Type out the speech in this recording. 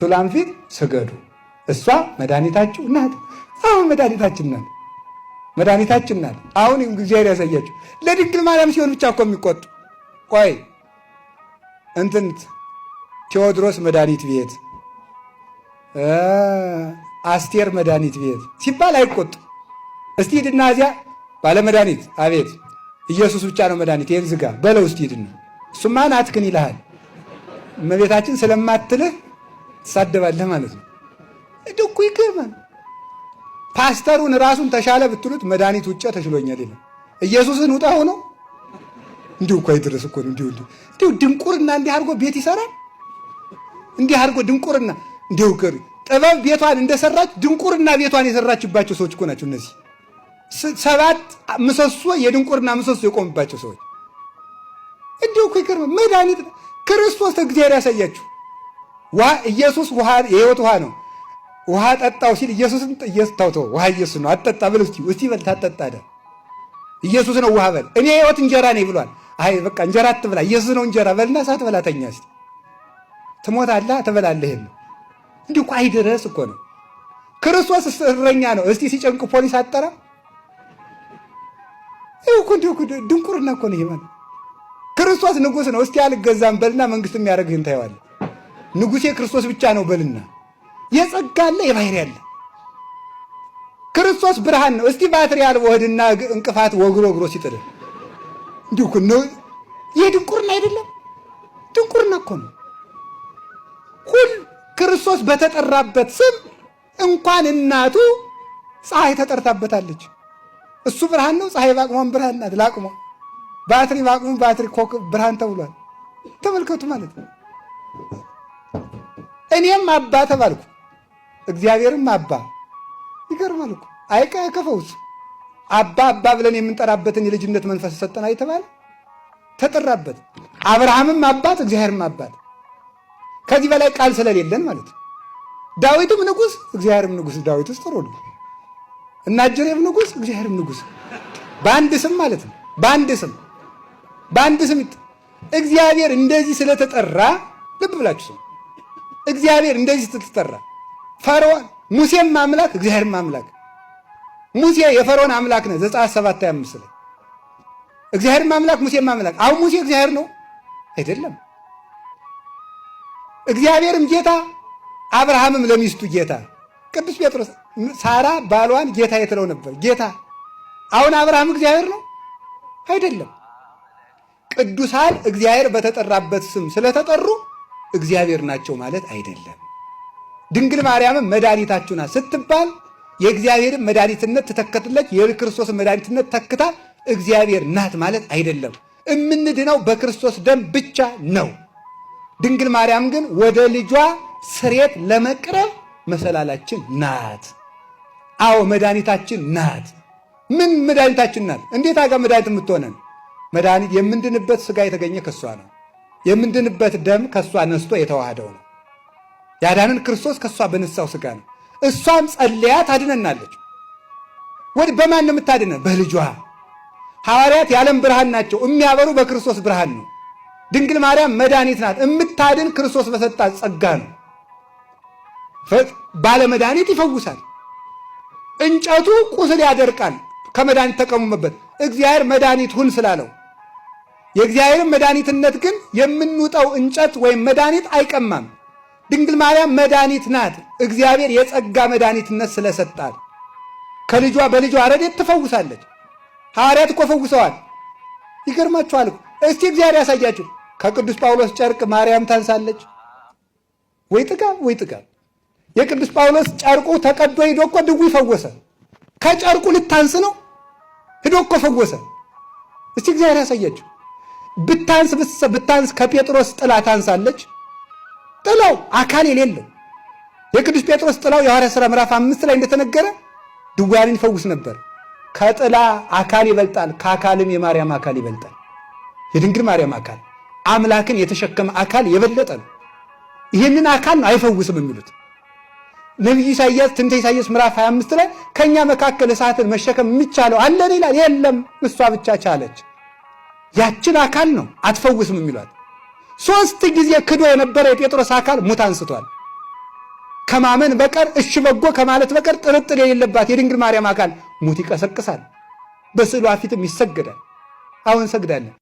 ሱላም ፊት ስገዱ፣ እሷ መድኃኒታችሁ ናት። አሁን መድኃኒታችን ናት፣ መድኃኒታችን ናት። አሁን እግዚአብሔር ያሳያችሁ። ለድንግል ማርያም ሲሆን ብቻ እኮ የሚቆጡ ቆይ እንትን ቴዎድሮስ መድኃኒት ቤት፣ አስቴር መድኃኒት ቤት ሲባል አይቆጡ። እስቲ ሂድና እዚያ ባለመድኃኒት አቤት ኢየሱስ ብቻ ነው መድኃኒት፣ ይህን ዝጋ በለው እስቲ ሂድና። እሱማ ናትክን ይልሃል። እመቤታችን ስለማትልህ ትሳደባለህ ማለት ነው። እንዲሁ እኮ ይገርማል። ፓስተሩን ራሱን ተሻለ ብትሉት መድኃኒት ውጭ ተሽሎኛል ይላል። ኢየሱስን ውጣ ሆኖ እንዲሁ እኮ አይደረስ እኮ ነው። እንዲሁ ድንቁርና እንዲህ አድርጎ ቤት ይሰራል። እንዲህ አድርጎ ድንቁርና እንዲሁ ጥበብ ቤቷን እንደሰራች ድንቁርና ቤቷን የሰራችባቸው ሰዎች እኮ ናቸው እነዚህ 7 ምሰሶ የድንቁርና ምሰሶ የቆሙባቸው ሰዎች። እንዲሁ እኮ ይገርማል። መድኃኒት ክርስቶስ እግዚአብሔር ያሳያችሁ። ኢየሱስ ውሃ የሕይወት ውሃ ነው። ውሃ ጠጣው ሲል ኢየሱስን ተው ውሃ ኢየሱስ ነው አትጠጣ በል እስቲ በል ታጠጣ አይደል ኢየሱስ ነው ውሃ በል። እኔ የሕይወት እንጀራ ነኝ ብሏል። አይ በቃ እንጀራ አትብላ ኢየሱስ ነው እንጀራ በልና ሳትበላ ተኛ እስቲ ትሞታለህ ትበላለህ። እንዲሁ እኮ አይደረስ እኮ ነው። ክርስቶስ እረኛ ነው። እስቲ ሲጨንቅ ፖሊስ አጠራ። እንዲሁ ድንቁርና እኮ ነው ይሄ ማለት። ክርስቶስ ንጉሥ ነው። እስቲ አልገዛም በልና መንግስት የሚያደርግህን ታየዋለህ። ንጉሴ ክርስቶስ ብቻ ነው በልና የጸጋ አለ የባህሪ አለ። ክርስቶስ ብርሃን ነው። እስቲ ባትሪ ያልቦ ሆድና እንቅፋት ወግሮ ሲጥልህ እንዲሁ እኮ ነው። ይሄ ድንቁርና አይደለም? ድንቁርና እኮ ነው። ሁሉ ክርስቶስ በተጠራበት ስም እንኳን እናቱ ፀሐይ ተጠርታበታለች። እሱ ብርሃን ነው። ፀሐይ ባቅሟን ብርሃን ናት። ላቅሟ ባትሪ ባቅሙ ባትሪ ኮከብ ብርሃን ተብሏል። ተመልከቱ ማለት ነው። እኔም አባ ተባልኩ እግዚአብሔርም አባ። ይገርማል እኮ አይከፈውስ። አባ ብለን የምንጠራበትን የልጅነት መንፈስ ሰጠን አይተባለ ተጠራበት። አብርሃምም አባት እግዚአብሔርም አባት። ከዚህ በላይ ቃል ስለሌለን ማለት ነው። ዳዊትም ንጉሥ እግዚአብሔርም ንጉሥ። ዳዊት ውስጥ ጥሩ ነው። እና ጀሬም ንጉሥ እግዚአብሔርም ንጉሥ። በአንድ ስም ማለት ነው። በአንድ ስም እግዚአብሔር እንደዚህ ስለተጠራ ልብ ብላችሁ ስሙ። እግዚአብሔር እንደዚህ ስትጠራ ፈርዖን ሙሴም አምላክ እግዚአብሔርም አምላክ። ሙሴ የፈርዖን አምላክ ነው። ዘጸአት 7:25 ላይ እግዚአብሔርም አምላክ ሙሴም አምላክ። አሁን ሙሴ እግዚአብሔር ነው አይደለም? እግዚአብሔርም ጌታ አብርሃምም ለሚስቱ ጌታ። ቅዱስ ጴጥሮስ ሳራ ባሏን ጌታ የትለው ነበር ጌታ። አሁን አብርሃም እግዚአብሔር ነው አይደለም? ቅዱሳን እግዚአብሔር በተጠራበት ስም ስለተጠሩ እግዚአብሔር ናቸው ማለት አይደለም። ድንግል ማርያምም መድኃኒታችሁ ናት ስትባል የእግዚአብሔርን መድኃኒትነት ትተከትለች፣ የክርስቶስን መድኃኒትነት ተክታ እግዚአብሔር ናት ማለት አይደለም። እምንድነው በክርስቶስ ደም ብቻ ነው። ድንግል ማርያም ግን ወደ ልጇ ስሬት ለመቅረብ መሰላላችን ናት። አዎ መድኃኒታችን ናት። ምን መድኃኒታችን ናት? እንዴት አጋ መድኃኒት የምትሆነን? መድኃኒት የምንድንበት ሥጋ የተገኘ ከሷ ነው። የምንድንበት ደም ከሷ ነስቶ የተዋሃደው ነው። ያዳንን ክርስቶስ ከሷ በነሳው ሥጋ ነው። እሷም ጸልያ ታድነናለች። በማን ነው የምታድነን? በልጇ። ሐዋርያት የዓለም ብርሃን ናቸው፣ የሚያበሩ በክርስቶስ ብርሃን ነው። ድንግል ማርያም መድኃኒት ናት። የምታድን ክርስቶስ በሰጣት ጸጋ ነው። ባለ መድኃኒት ይፈውሳል። እንጨቱ ቁስል ያደርቃል። ከመድኃኒት ተቀሙመበት። እግዚአብሔር መድኃኒት ሁን ስላለው የእግዚአብሔርን መድኃኒትነት ግን የምንውጠው እንጨት ወይም መድኃኒት አይቀማም። ድንግል ማርያም መድኃኒት ናት። እግዚአብሔር የጸጋ መድኃኒትነት ስለሰጣል ከልጇ በልጇ ረድኤት ትፈውሳለች። ሐዋርያት እኮ ፈውሰዋል። ይገርማችኋል። እስቲ እግዚአብሔር ያሳያችሁ። ከቅዱስ ጳውሎስ ጨርቅ ማርያም ታንሳለች ወይ ጥጋብ? የቅዱስ ጳውሎስ ጨርቁ ተቀዶ ሂዶ እኮ ድውይ ፈወሰ። ከጨርቁ ልታንስ ነው ሂዶ እኮ ፈወሰ። እስቲ እግዚአብሔር ያሳያችሁ። ብታንስ ከጴጥሮስ ጥላ ታንሳለች። ጥላው አካል የሌለው የቅዱስ ጴጥሮስ ጥላው የሐዋርያት ሥራ ምዕራፍ 5 ላይ እንደተነገረ ድውያንን ይፈውስ ነበር። ከጥላ አካል ይበልጣል፣ ከአካልም የማርያም አካል ይበልጣል። የድንግል ማርያም አካል አምላክን የተሸከመ አካል የበለጠ ነው። ይህንን አካል ነው አይፈውስም የሚሉት ነቢዩ ኢሳይያስ። ትንቢተ ኢሳይያስ ምዕራፍ 25 ላይ ከኛ መካከል እሳትን መሸከም የሚቻለው አለን ይላል። የለም እሷ ብቻ ቻለች። ያችን አካል ነው አትፈውስም የሚሏት። 3 ጊዜ ክዶ የነበረ የጴጥሮስ አካል ሙት አንስቷል። ከማመን በቀር እሺ በጎ ከማለት በቀር ጥርጥር የሌለባት የድንግል ማርያም አካል ሙት ይቀሰቅሳል። በስዕሏ ፊትም ይሰገዳል። አሁን ሰግዳለን።